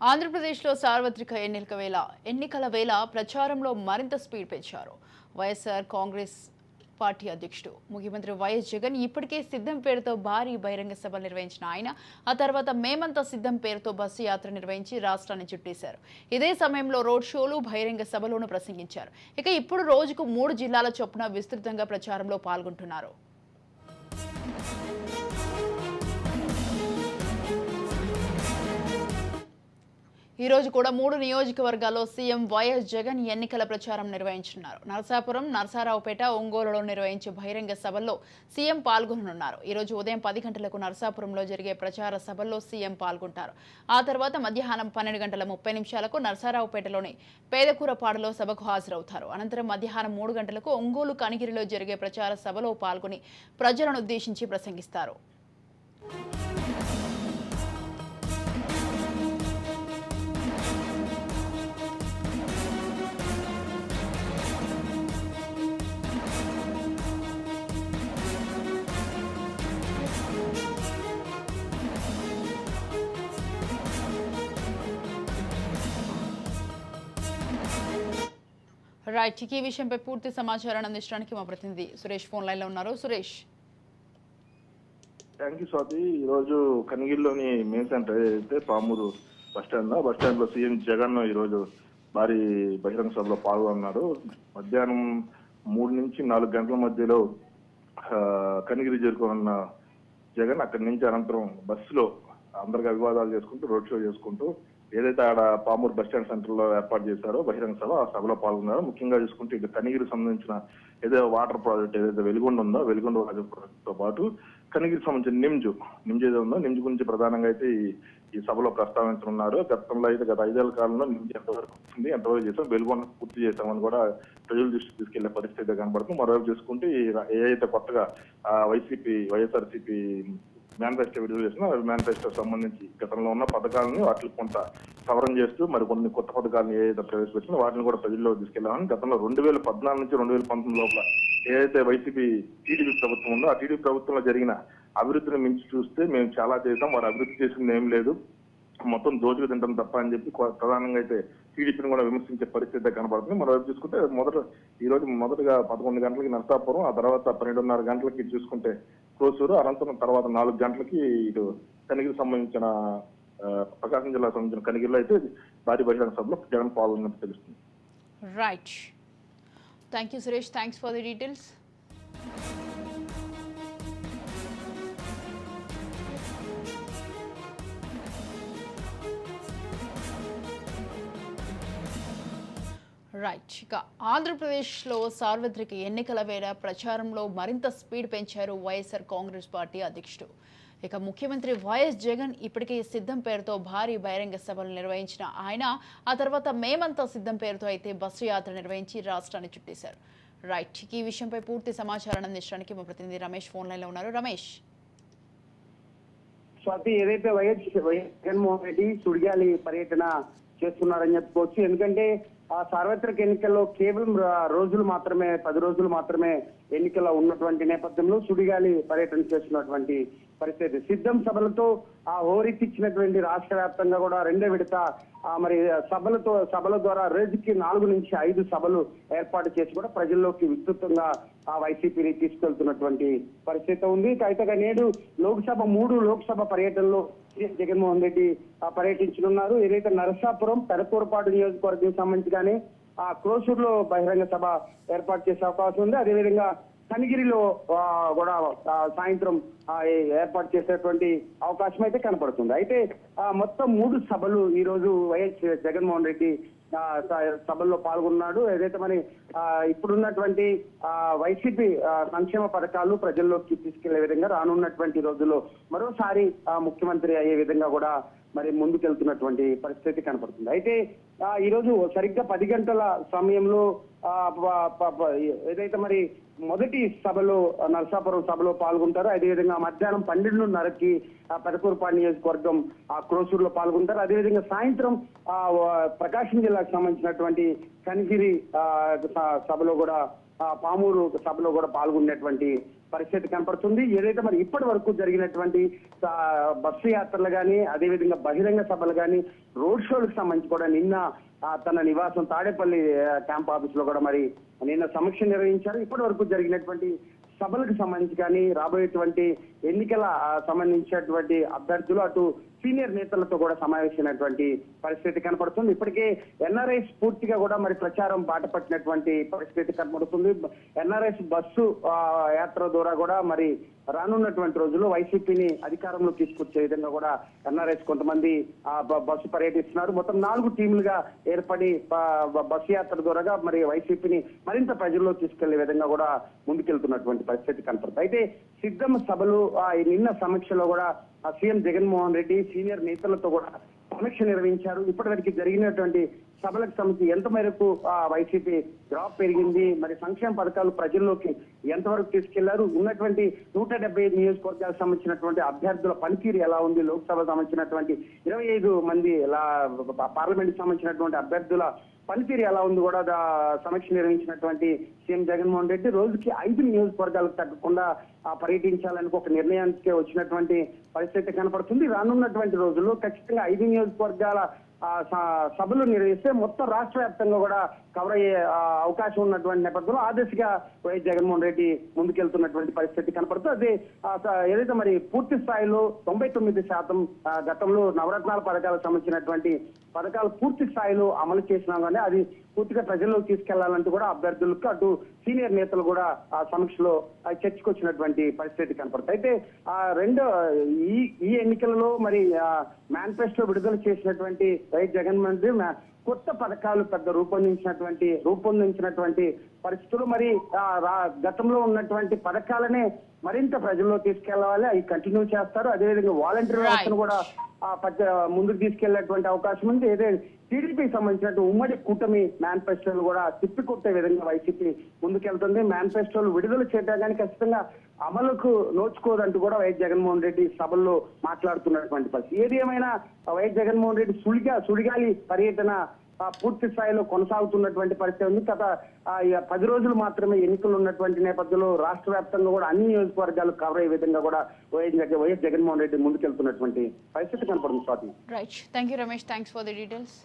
ఆంధ్రప్రదేశ్లో సార్వత్రిక ఎన్నికల వేళ ప్రచారంలో మరింత స్పీడ్ పెంచారు. వైఎస్ఆర్ కాంగ్రెస్ పార్టీ అధ్యక్షుడు ముఖ్యమంత్రి వైఎస్ జగన్ ఇప్పటికే సిద్ధం పేరుతో భారీ బహిరంగ సభ నిర్వహించిన ఆయన ఆ తర్వాత మేమంతా సిద్ధం పేరుతో బస్సు యాత్ర నిర్వహించి రాష్ట్రాన్ని చుట్టేశారు. ఇదే సమయంలో రోడ్ షోలు, బహిరంగ సభలోనూ ప్రసంగించారు. ఇక ఇప్పుడు రోజుకు 3 జిల్లాల చొప్పున విస్తృతంగా ప్రచారంలో పాల్గొంటున్నారు. ఈ రోజు కూడా 3 నియోజకవర్గాల్లో సీఎం వైఎస్ జగన్ ఎన్నికల ప్రచారం నిర్వహించనున్నారు. నరసాపురం, నరసరావుపేట, ఒంగోలులో నిర్వహించే బహిరంగ సభల్లో సీఎం పాల్గొననున్నారు. ఈ రోజు ఉదయం 10 గంటలకు నరసాపురంలో జరిగే ప్రచార సభల్లో సీఎం పాల్గొంటారు. ఆ తర్వాత మధ్యాహ్నం 12:30 నరసరావుపేటలోని పేదకూరపాడులో సభకు హాజరవుతారు. అనంతరం మధ్యాహ్నం 3 గంటలకు ఒంగోలు, కనిగిరిలో జరిగే ప్రచార సభలో పాల్గొని ప్రజలను ఉద్దేశించి ప్రసంగిస్తారు. రైట్, ఈ విషయంపై పూర్తి సమాచారాన్ని అందించడానికి మా ప్రతినిధి సురేష్ ఫోన్ లైన్ లో ఉన్నారు. Suresh, thank you Swathi. ఈ రోజు కనిగిరిలోని మెయిన్ సెంటర్ అయితే పామూరు బస్టాండ్ లో సీఎం జగన్ ఈ రోజు భారీ బహిరంగ సభలో పాల్గొన్నారు. మధ్యాహ్నం 3 నుంచి 4 గంటల మధ్యలో కనిగిరి చేరుకున్న జగన్ అక్కడి నుంచి అనంతరం బస్సులో అందరిగా వివాదాలు చేసుకుంటూ రోడ్ షో చేసుకుంటూ ఏదైతే ఆడ పామూరు బస్టాండ్ సెంటర్ లో ఏర్పాటు చేశారో బహిరంగ సభ, ఆ సభలో పాల్గొన్నారు. ముఖ్యంగా చూసుకుంటే ఇటు కనిగిరికి సంబంధించిన ఏదైతే వాటర్ ప్రాజెక్ట్ ఏదైతే వెలుగొండ ఉందో వెలుగొండ వాటర్ ప్రాజెక్ట్ తో పాటు కనిగిరికి సంబంధించిన నిమ్జు ఏదో ఉందో నిమ్జు గురించి ప్రధానంగా అయితే ఈ సభలో ప్రస్తావించనున్నారు. గతంలో అయితే గత 5 ఏళ్ల కాలంలో నిమ్జు ఎంతవరకు వచ్చింది, ఎంతవరకు చేసాం, వెలుగొండ పూర్తి చేశామని కూడా ప్రజల దృష్టి తీసుకెళ్లే పరిస్థితి కనబడుతుంది. మరోవైపు చూసుకుంటే ఏదైతే కొత్తగా వైఎస్ఆర్సీపీ మేనిఫెస్టో విడుదల చేసిన మేనిఫెస్టో సంబంధించి గతంలో ఉన్న పథకాలను వాటిని కొంత సవరణ చేస్తూ మరి కొన్ని కొత్త పథకాలను ఏదైతే ప్రవేశపెట్టినా వాటిని కూడా ప్రజల్లో తీసుకెళ్లామని గతంలో 2014 నుంచి 2019 లోపల ఏదైతే టీడీపీ ప్రభుత్వం ఉందో ఆ టీడీపీ ప్రభుత్వంలో జరిగిన అభివృద్ధిని మించి చూస్తే మేము చాలా చేసాం, వారు అభివృద్ధి చేసింది ఏం లేదు, మొత్తం దోచుకు తింటాం తప్ప అని చెప్పి ప్రధానంగా అయితే టీడీపీని కూడా విమర్శించే పరిస్థితి కనబడుతుంది. మరోవైపు చూసుకుంటే ఈ రోజు మొదటగా 11 గంటలకి నరసాపురం, ఆ తర్వాత 12:30 గంటలకి చూసుకుంటే కోసూరు, అనంతరం తర్వాత 4 గంటలకి ఇటు కనిగిరికి సంబంధించిన ప్రకాశం జిల్లాకు సంబంధించిన కనిగిరిలో అయితే భారీ బహిరంగ సభలో జగన్ పాల్గొన్నట్టు తెలుస్తుంది. Right, thank you Suresh, thanks for the details. Right, ఇక ఆంధ్రప్రదేశ్లో సార్వత్రిక ఎన్నికల వేళ ప్రచారంలో మరింత స్పీడ్ పెంచారు వైఎస్ఆర్ కాంగ్రెస్ పార్టీ అధ్యక్షుడు. ఇక ముఖ్యమంత్రి వైఎస్ జగన్ ఇప్పటికే సిద్ధం పేరుతో భారీ బహిరంగ సభలు నిర్వహించిన ఆయన ఆ తర్వాత మేమంతా సిద్ధం పేరుతో అయితే బస్సు యాత్ర నిర్వహించి రాష్ట్రాన్ని చుట్టేశారు. రైట్, ఈ విషయంపై పూర్తి సమాచారాన్ని అందించడానికి మా ప్రతినిధి రమేష్ ఫోన్ లైన్ లో ఉన్నారు. రమేష్, స్వాతి, ఏదైతే వైఎస్ జగన్మోహన్ రెడ్డి సుడిగాలి పర్యటన చేస్తున్నారని చెప్పుకోవచ్చు. ఎందుకంటే ఆ సార్వత్రిక ఎన్నికల్లో కేవలం 10 రోజులు మాత్రమే ఎన్నికల్లో ఉన్నటువంటి నేపథ్యంలో సుడిగాలి పర్యటన చేస్తున్నటువంటి పరిస్థితి. సిద్ధం సభలతో ఆ హోరెత్తిచ్చినటువంటి రాష్ట్ర వ్యాప్తంగా కూడా 2వ విడత మరి సభల ద్వారా రోజుకి 4 నుంచి 5 సభలు ఏర్పాటు చేసి కూడా ప్రజల్లోకి విస్తృతంగా ఆ వైసీపీని తీసుకెళ్తున్నటువంటి పరిస్థితి ఉంది. అయితే నేడు 3 లోక్సభ పర్యటనలో జగన్మోహన్ రెడ్డి పర్యటించనున్నారు. ఏదైతే నరసాపురం, పెదకూరపాడు నియోజకవర్గం సంబంధించి కానీ ఆ క్రోసూరులో బహిరంగ సభ ఏర్పాటు చేసే అవకాశం ఉంది. అదేవిధంగా కనిగిరిలో కూడా సాయంత్రం ఏర్పాటు చేసేటువంటి అవకాశం అయితే కనపడుతుంది. అయితే మొత్తం 3 సభలు ఈ రోజు వైఎస్ జగన్మోహన్ రెడ్డి సభల్లో పాల్గొన్నాడు. ఏదైతే మరి ఇప్పుడున్నటువంటి వైసీపీ సంక్షేమ పథకాలు ప్రజల్లోకి తీసుకెళ్లే విధంగా రానున్నటువంటి రోజుల్లో మరోసారి ముఖ్యమంత్రి అయ్యే విధంగా కూడా మరి ముందుకెళ్తున్నటువంటి పరిస్థితి కనపడుతుంది. అయితే ఈ రోజు సరిగ్గా 10 గంటల సమయంలో ఏదైతే మరి మొదటి సభలో నరసాపురం సభలో పాల్గొంటారు. అదేవిధంగా మధ్యాహ్నం 12:30కి పెదకూరపాడు నియోజకవర్గం క్రోసూరులో పాల్గొంటారు. అదేవిధంగా సాయంత్రం ప్రకాశం జిల్లాకు సంబంధించినటువంటి కనిగిరి సభలో కూడా పామూరు సభలో కూడా పాల్గొనేటువంటి పరిస్థితి కనపడుతుంది. ఏదైతే మరి ఇప్పటి వరకు జరిగినటువంటి బస్సు యాత్రలు కానీ, అదేవిధంగా బహిరంగ సభలు కానీ, రోడ్ షోలకు సంబంధించి కూడా నిన్న తన నివాసం తాడేపల్లి క్యాంప్ ఆఫీస్ లో కూడా మరి నిన్న సమీక్ష నిర్వహించారు. ఇప్పటి వరకు జరిగినటువంటి సభలకు సంబంధించి కానీ, రాబోయేటువంటి ఎన్నికల సంబంధించినటువంటి అభ్యర్థులు, అటు సీనియర్ నేతలతో కూడా సమావేశమైనటువంటి పరిస్థితి కనపడుతుంది. ఇప్పటికే ఎన్ఆర్ఐస్ పూర్తిగా కూడా మరి ప్రచారం బాట పట్టినటువంటి పరిస్థితి కనపడుతుంది. ఎన్ఆర్ఐస్ బస్సు యాత్ర ద్వారా కూడా మరి రానున్నటువంటి రోజుల్లో వైసీపీని అధికారంలో తీసుకొచ్చే విధంగా కూడా ఎన్ఆర్ఐస్ కొంతమంది బస్సు పర్యటిస్తున్నారు. మొత్తం 4 టీంలుగా ఏర్పడి బస్సు యాత్ర ద్వారా మరి వైసీపీని మరింత ప్రజల్లో తీసుకెళ్లే విధంగా కూడా ముందుకెళ్తున్నటువంటి పరిస్థితి కనపడుతుంది. అయితే సిద్ధం సభలు నిన్న సమీక్షలో కూడా సీఎం జగన్మోహన్ రెడ్డి సీనియర్ నేతలతో కూడా సమీక్ష నిర్వహించారు. ఇప్పటివరకు జరిగినటువంటి సభలకు సంబంధించి ఎంత మేరకు వైసీపీ డ్రాప్ పెరిగింది, మరి సంక్షేమ పథకాలు ప్రజల్లోకి ఎంతవరకు తీసుకెళ్లారు, ఉన్నటువంటి 175 నియోజకవర్గాలకు సంబంధించినటువంటి అభ్యర్థుల పనితీరు ఎలా ఉంది, లోక్సభ సంబంధించినటువంటి 25 మంది పార్లమెంట్ సంబంధించినటువంటి అభ్యర్థుల పనితీరు ఎలా ఉంది కూడా సమీక్ష నిర్వహించినటువంటి సీఎం జగన్మోహన్ రెడ్డి రోజుకి 5 నియోజకవర్గాలకు తగ్గకుండా పర్యటించాలని ఒక నిర్ణయానికి వచ్చినటువంటి పరిస్థితి కనపడుతుంది. రానున్నటువంటి రోజుల్లో ఖచ్చితంగా 5 నియోజకవర్గాల సభలు నిర్వహిస్తే మొత్తం రాష్ట్ర వ్యాప్తంగా కూడా కవర్ అయ్యే అవకాశం ఉన్నటువంటి నేపథ్యంలో ఆ దిశగా వైఎస్ జగన్మోహన్ రెడ్డి ముందుకెళ్తున్నటువంటి పరిస్థితి కనపడుతుంది. అదే ఏదైతే మరి పూర్తి స్థాయిలో 99% గతంలో నవరత్నాల పథకాలకు సంబంధించినటువంటి పథకాలు పూర్తి స్థాయిలో అమలు చేసినా కానీ అది పూర్తిగా ప్రజల్లోకి తీసుకెళ్లాలంటూ కూడా అభ్యర్థులకు, అటు సీనియర్ నేతలు కూడా ఆ సమీక్షలో చర్చకు వచ్చినటువంటి పరిస్థితి కనపడుతుంది. అయితే ఈ ఎన్నికలలో మరి మేనిఫెస్టో విడుదల చేసినటువంటి వైఎస్ జగన్మోహన్ రెడ్డి కొత్త పథకాలు పెద్ద రూపొందించినటువంటి పరిస్థితులు, మరి గతంలో ఉన్నటువంటి పథకాలనే మరింత ప్రజల్లో తీసుకెళ్లాలి, అవి కంటిన్యూ చేస్తారు. అదేవిధంగా వాలంటీర్ వ్యవస్థను కూడా ముందుకు తీసుకెళ్లేటువంటి అవకాశం ఉంది. ఏదైతే టీడీపీకి సంబంధించినట్టు ఉమ్మడి కూటమి మేనిఫెస్టోలు కూడా తిప్పికొట్టే విధంగా వైసీపీ ముందుకెళ్తుంది. మేనిఫెస్టోలు విడుదల చేయడం కానీ ఖచ్చితంగా అమలుకు నోచుకోదంటూ కూడా వైఎస్ జగన్మోహన్ రెడ్డి సభల్లో మాట్లాడుతున్నటువంటి పరిస్థితి. ఏది ఏమైనా వైఎస్ జగన్మోహన్ రెడ్డి సుడిగాలి పర్యటన పూర్తి స్థాయిలో కొనసాగుతున్నటువంటి పరిస్థితి ఉంది. గత 10 రోజులు మాత్రమే ఎన్నికలు ఉన్నటువంటి నేపథ్యంలో రాష్ట్ర వ్యాప్తంగా కూడా అన్ని నియోజకవర్గాలు కవర్ అయ్యే విధంగా కూడా వైఎస్ జగన్మోహన్ రెడ్డి ముందుకెళ్తున్నటువంటి పరిస్థితి కనపడుతుంది. Swathi. Right, thank you Ramesh, thanks for the details.